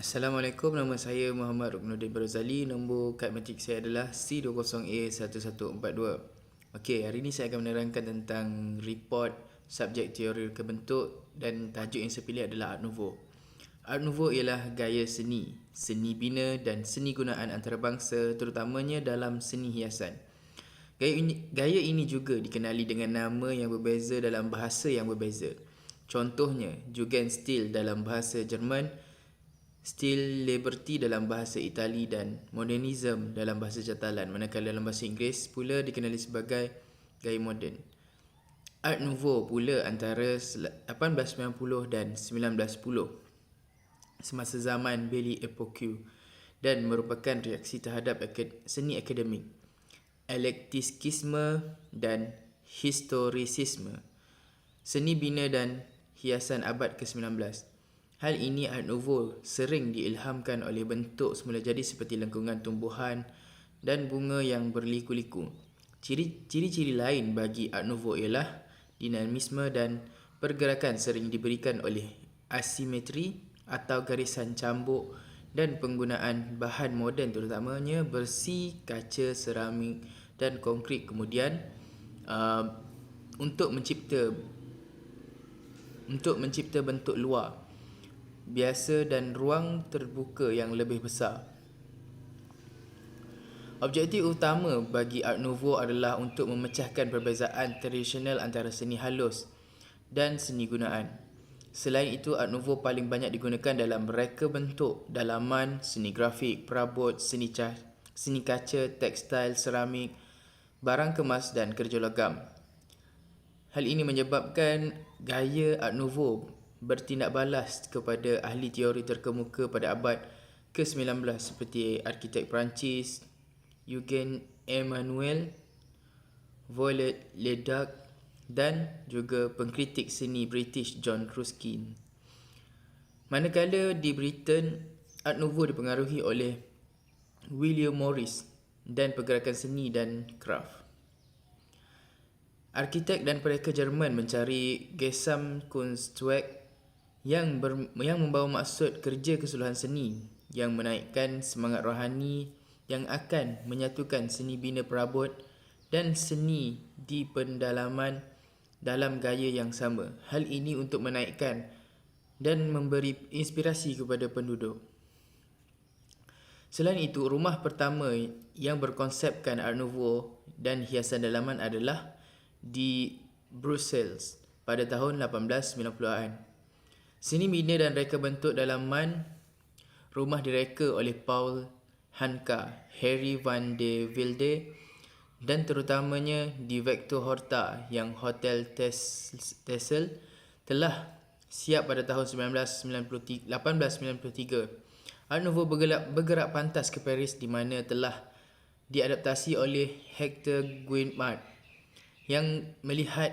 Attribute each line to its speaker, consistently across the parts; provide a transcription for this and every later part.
Speaker 1: Assalamualaikum, nama saya Muhammad Ruknuddin Barzali. Nombor kad matrik saya adalah C20A1142. Okey, hari ini saya akan menerangkan tentang report subjek teori reka bentuk dan tajuk yang saya pilih adalah Art Nouveau. Art Nouveau ialah gaya seni, seni bina dan seni gunaan antarabangsa, terutamanya dalam seni hiasan. Gaya ini juga dikenali dengan nama yang berbeza dalam bahasa yang berbeza. Contohnya, Jugendstil dalam bahasa Jerman, Stil Liberty dalam bahasa Itali dan Modernism dalam bahasa Catalan, manakala dalam bahasa Inggeris pula dikenali sebagai gaya moden. Art Nouveau pula antara 1890 dan 1910 semasa zaman Belle Époque dan merupakan reaksi terhadap seni akademik, eklektisisme dan historisisme, seni bina dan hiasan abad ke-19. Hal ini Art Nouveau sering diilhamkan oleh bentuk semula jadi seperti lengkungan tumbuhan dan bunga yang berliku-liku. Ciri-ciri lain bagi Art Nouveau ialah dinamisme dan pergerakan sering diberikan oleh asimetri atau garisan cambuk dan penggunaan bahan moden terutamanya besi, kaca, seramik dan konkrit. Kemudian untuk mencipta bentuk luar biasa dan ruang terbuka yang lebih besar. Objektif utama bagi Art Nouveau adalah untuk memecahkan perbezaan tradisional antara seni halus dan seni gunaan. Selain itu, Art Nouveau paling banyak digunakan dalam reka bentuk, dalaman, seni grafik, perabot, seni kaca, tekstil, seramik, barang kemas dan kerja logam. Hal ini menyebabkan gaya Art Nouveau bertindak balas kepada ahli teori terkemuka pada abad ke-19 seperti arkitek Perancis Eugène Emmanuel, Viollet-le-Duc dan juga pengkritik seni British John Ruskin. Manakala di Britain, Art Nouveau dipengaruhi oleh William Morris dan pergerakan seni dan kraf. Arkitek dan pereka Jerman mencari Gesamtkunstwerk yang membawa maksud kerja keseluruhan seni yang menaikkan semangat rohani yang akan menyatukan seni bina perabot dan seni di pendalaman dalam gaya yang sama. Hal ini untuk menaikkan dan memberi inspirasi kepada penduduk. Selain itu, rumah pertama yang berkonsepkan Art Nouveau dan hiasan dalaman adalah di Brussels pada tahun 1890-an. Seni bina dan reka bentuk dalaman rumah direka oleh Paul Hanka, Harry van de Wilde dan terutamanya di Victor Horta yang Hotel Texel telah siap pada tahun 1893. Art Nouveau bergerak pantas ke Paris di mana telah diadaptasi oleh Hector Guimard yang melihat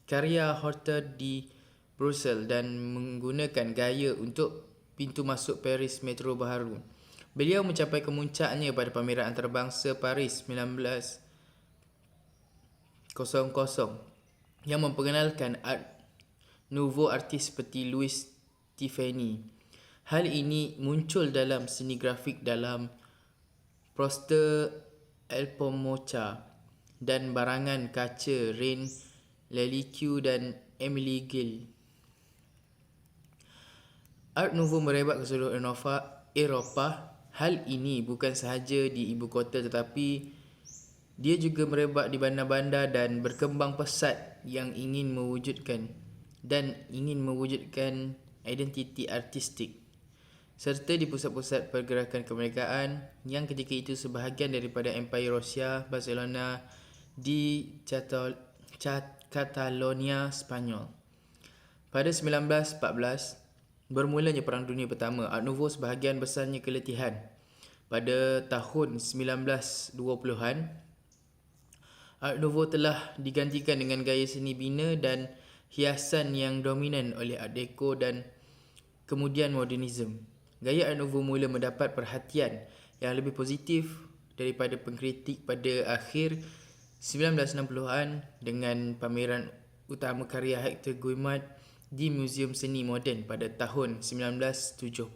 Speaker 1: karya Horta di Brussels dan menggunakan gaya untuk pintu masuk Paris Metro baharu. Beliau mencapai kemuncaknya pada pameran antarabangsa Paris 1900 yang memperkenalkan Art Nouveau artis seperti Louis Tiffany. Hal ini muncul dalam seni grafik dalam poster Alpomocha dan barangan kaca Reine Lalique dan Emily Gill. Art Nouveau merebak ke seluruh Eropah. Hal ini bukan sahaja di ibu kota tetapi dia juga merebak di bandar-bandar dan berkembang pesat yang ingin mewujudkan identiti artistik serta di pusat-pusat pergerakan kemerdekaan yang ketika itu sebahagian daripada Empire Rusia, Barcelona di Catalonia, Spanyol. Pada 1914 bermulanya Perang Dunia Pertama, Art Nouveau sebahagian besarnya keletihan. Pada tahun 1920-an, Art Nouveau telah digantikan dengan gaya seni bina dan hiasan yang dominan oleh Art Deco dan kemudian Modernism. Gaya Art Nouveau mula mendapat perhatian yang lebih positif daripada pengkritik pada akhir 1960-an dengan pameran utama karya Hector Guimard di Museum Seni Moden pada tahun 1970.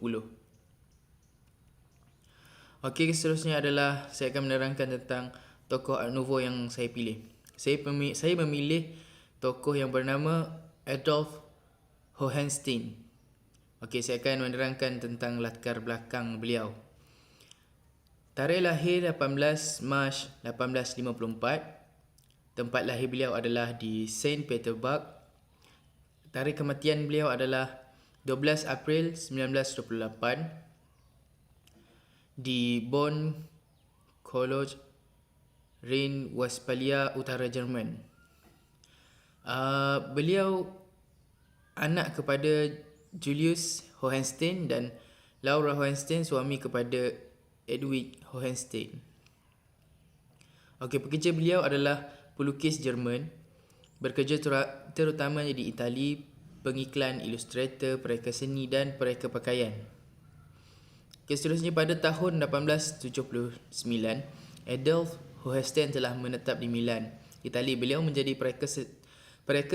Speaker 1: Okey, seterusnya adalah saya akan menerangkan tentang tokoh Art Nouveau yang saya pilih. Saya memilih tokoh yang bernama Adolf Hohenstein. Okey, saya akan menerangkan tentang latar belakang beliau. Tarikh lahir 18 Mac 1854. Tempat lahir beliau adalah di Saint Petersburg. Tarikh kematian beliau adalah 12 April 1928 di Bonn College, Rhine-Westphalia, Utara Jerman. Beliau anak kepada Julius Hohenstein dan Laura Hohenstein, suami kepada Edwig Hohenstein. Okey, pekerja beliau adalah pelukis Jerman, bekerja terutamanya di Itali, pengiklan, ilustrator, pereka seni dan pereka pakaian. Okay, seterusnya pada tahun 1879, Adolf Hohenstein telah menetap di Milan, Itali. Beliau menjadi pereka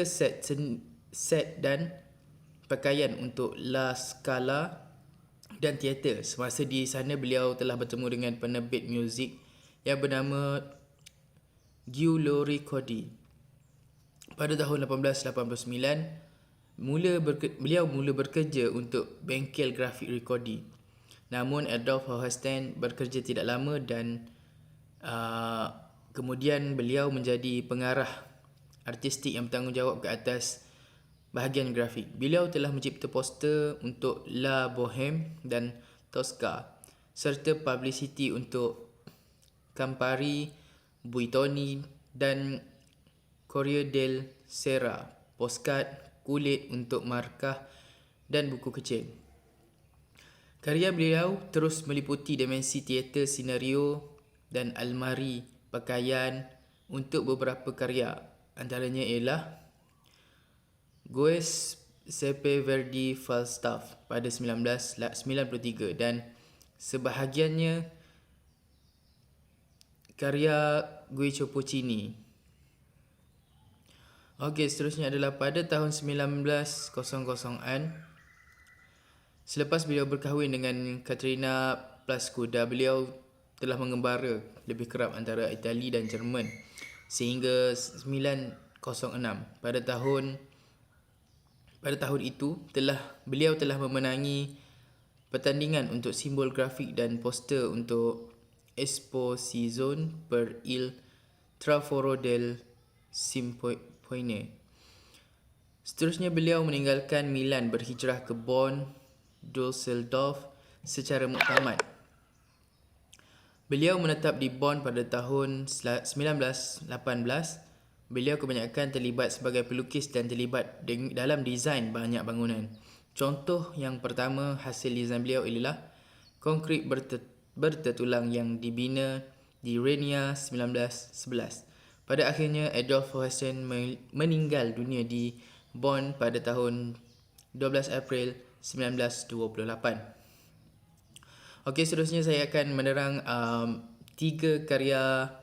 Speaker 1: set dan pakaian untuk La Scala dan teater. Semasa di sana beliau telah bertemu dengan penerbit muzik yang bernama Giulio Ricordi. Pada tahun 1889, beliau mula bekerja untuk bengkel grafik Ricordi. Namun Adolf Hohenstein bekerja tidak lama dan kemudian beliau menjadi pengarah artistik yang bertanggungjawab ke atas bahagian grafik. Beliau telah mencipta poster untuk La Bohème dan Tosca serta publicity untuk Campari, Buitoni dan Corriere della Sera, postcard kulit untuk markah dan buku kecil. Karya beliau terus meliputi dimensi teater, senario dan almari pakaian untuk beberapa karya. Antaranya ialah Giuseppe Verdi Falstaff pada 1993 dan sebahagiannya karya Guido Puccini. Okey, seterusnya adalah pada tahun 1900-an, selepas beliau berkahwin dengan Katerina Plaskuda, beliau telah mengembara lebih kerap antara Itali dan Jerman sehingga 1906. Pada tahun itu beliau telah memenangi pertandingan untuk simbol grafik dan poster untuk Esposizione per il Traforo del Simpoine. Seterusnya beliau meninggalkan Milan, berhijrah ke Bonn, Dusseldorf secara muktamad. Beliau menetap di Bonn pada tahun 1918. Beliau kebanyakan terlibat sebagai pelukis dan terlibat dalam desain banyak bangunan. Contoh yang pertama hasil desain beliau ialah konkrit bertertulang yang dibina di Rainier 1911. Pada akhirnya Adolf Hohenstein meninggal dunia di Bonn pada tahun 12 April 1928. Okey, seterusnya saya akan menerang 3 karya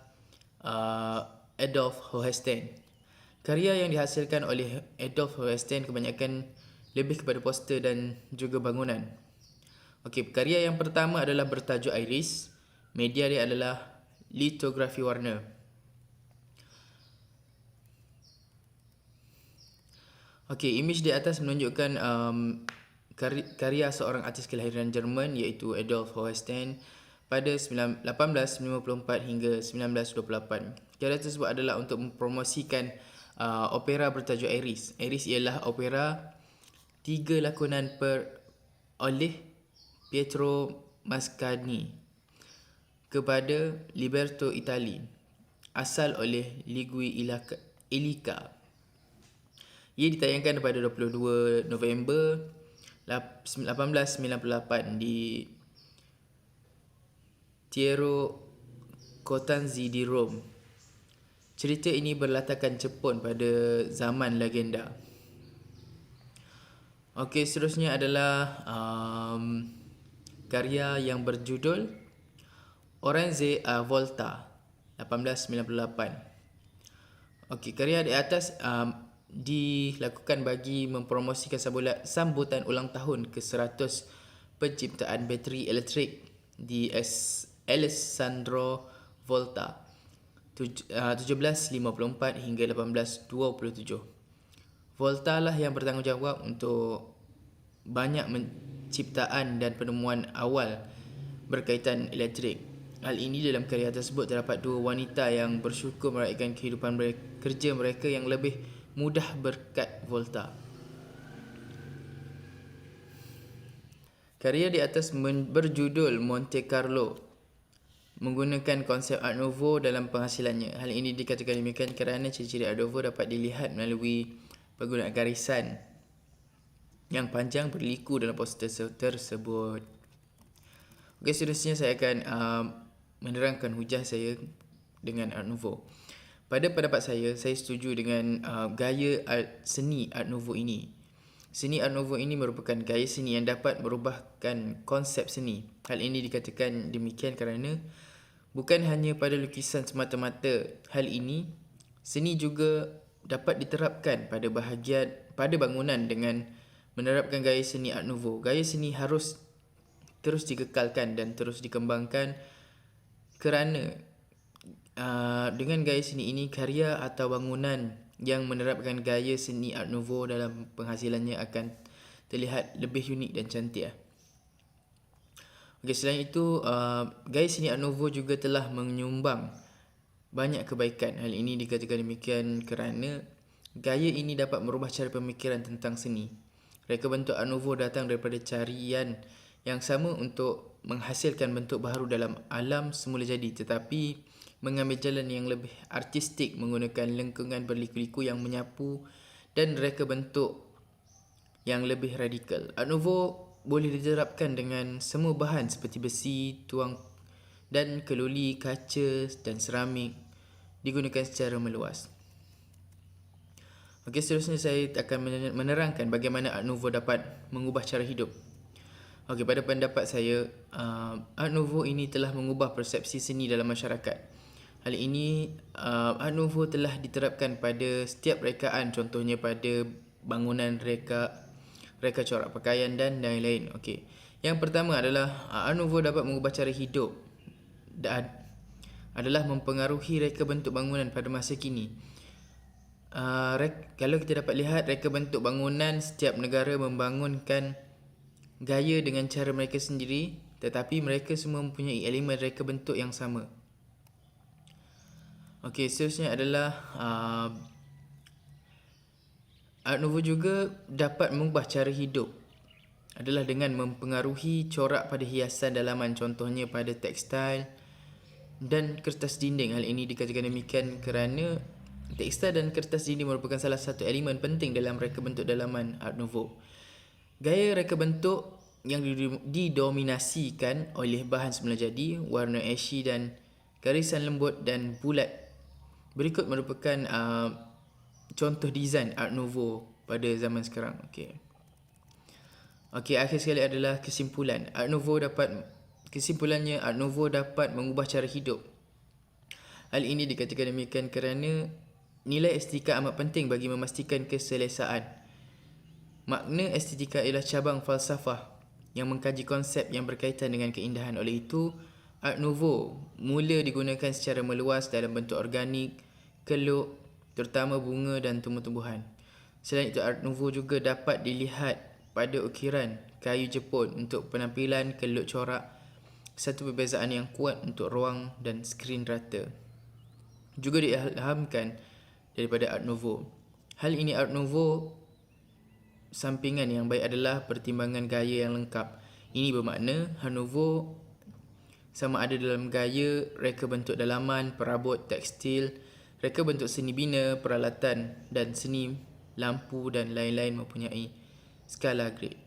Speaker 1: Adolf Hohenstein. Karya yang dihasilkan oleh Adolf Hohenstein kebanyakan lebih kepada poster dan juga bangunan. Okey, karya yang pertama adalah bertajuk Iris. Media dia adalah litografi warna. Okey, image di atas menunjukkan karya seorang artis kelahiran Jerman iaitu Adolf Hohenstein pada 1854 hingga 1928. Karya tersebut adalah untuk mempromosikan opera bertajuk Iris. Iris ialah opera 3 lakonan oleh Pietro Mascagni kepada Liberto Itali, asal oleh Ligui Illica. Ia ditayangkan pada 22 November 1898 di Teatro Cotanzi di Rome. Cerita ini berlatarkan Jepun pada zaman legenda. Okey, seterusnya adalah karya yang berjudul Orange a Volta 1898. Okey, karya di atas dilakukan bagi mempromosikan sambutan ulang tahun ke-100 penciptaan bateri elektrik di Alessandro Volta 1754 hingga 1827. Volta lah yang bertanggungjawab untuk banyak ciptaan dan penemuan awal berkaitan elektrik. Hal ini dalam karya tersebut terdapat dua wanita yang bersyukur meraihkan kehidupan kerja mereka yang lebih mudah berkat Volta. Karya di atas berjudul Monte Carlo menggunakan konsep Art Nouveau dalam penghasilannya. Hal ini dikatakan demikian kerana ciri-ciri Art Nouveau dapat dilihat melalui penggunaan garisan yang panjang berliku dalam poster tersebut. Okey, seterusnya saya akan menerangkan hujah saya dengan Art Nouveau. Pada pendapat saya setuju dengan gaya seni Art Nouveau ini. Seni Art Nouveau ini merupakan gaya seni yang dapat merubahkan konsep seni. Hal ini dikatakan demikian kerana bukan hanya pada lukisan semata-mata. Hal ini, seni juga dapat diterapkan pada bangunan dengan menerapkan gaya seni Art Nouveau. Gaya seni harus terus dikekalkan dan terus dikembangkan kerana dengan gaya seni ini, karya atau bangunan yang menerapkan gaya seni Art Nouveau dalam penghasilannya akan terlihat lebih unik dan cantik. Okay, selain itu, gaya seni Art Nouveau juga telah menyumbang banyak kebaikan. Hal ini dikatakan demikian kerana gaya ini dapat merubah cara pemikiran tentang seni. Reka bentuk Art Nouveau datang daripada carian yang sama untuk menghasilkan bentuk baru dalam alam semula jadi, tetapi mengambil jalan yang lebih artistik menggunakan lengkungan berliku-liku yang menyapu dan reka bentuk yang lebih radikal. Art Nouveau boleh diterapkan dengan semua bahan seperti besi, tuang dan keluli, kaca dan seramik digunakan secara meluas. Okey, seterusnya saya akan menerangkan bagaimana Art Nouveau dapat mengubah cara hidup. Okey, pada pendapat saya, Art Nouveau ini telah mengubah persepsi seni dalam masyarakat. Hal ini, Art Nouveau telah diterapkan pada setiap rekaan, contohnya pada bangunan, reka corak pakaian dan lain-lain. Okey. Yang pertama adalah Art Nouveau dapat mengubah cara hidup dan adalah mempengaruhi reka bentuk bangunan pada masa kini. Kalau kita dapat lihat, reka bentuk bangunan setiap negara membangunkan gaya dengan cara mereka sendiri, tetapi mereka semua mempunyai elemen reka bentuk yang sama. Okey, seterusnya adalah Art Nouveau juga dapat mengubah cara hidup adalah dengan mempengaruhi corak pada hiasan dalaman, contohnya pada tekstil dan kertas dinding. Hal ini dikatakan demikian kerana tekstil dan kertas dinding merupakan salah satu elemen penting dalam reka bentuk dalaman Art Nouveau. Gaya reka bentuk yang didominasikan oleh bahan semula jadi, warna ashy dan garisan lembut dan bulat. Berikut merupakan contoh desain Art Nouveau pada zaman sekarang. Okey, akhir sekali adalah kesimpulan. Kesimpulannya, Art Nouveau dapat mengubah cara hidup. Hal ini dikatakan demikian kerana nilai estetika amat penting bagi memastikan keselesaan. Makna estetika ialah cabang falsafah yang mengkaji konsep yang berkaitan dengan keindahan. Oleh itu, Art Nouveau mula digunakan secara meluas dalam bentuk organik, keluk, terutama bunga dan tumbuh-tumbuhan. Selain itu, Art Nouveau juga dapat dilihat pada ukiran kayu Jepun untuk penampilan keluk corak, satu perbezaan yang kuat untuk ruang dan skrin rata. Juga diilhamkan daripada Art Nouveau. Hal ini Art Nouveau sampingan yang baik adalah pertimbangan gaya yang lengkap. Ini bermakna Art Nouveau sama ada dalam gaya, reka bentuk dalaman, perabot, tekstil, reka bentuk seni bina, peralatan dan seni lampu dan lain-lain mempunyai skala grade.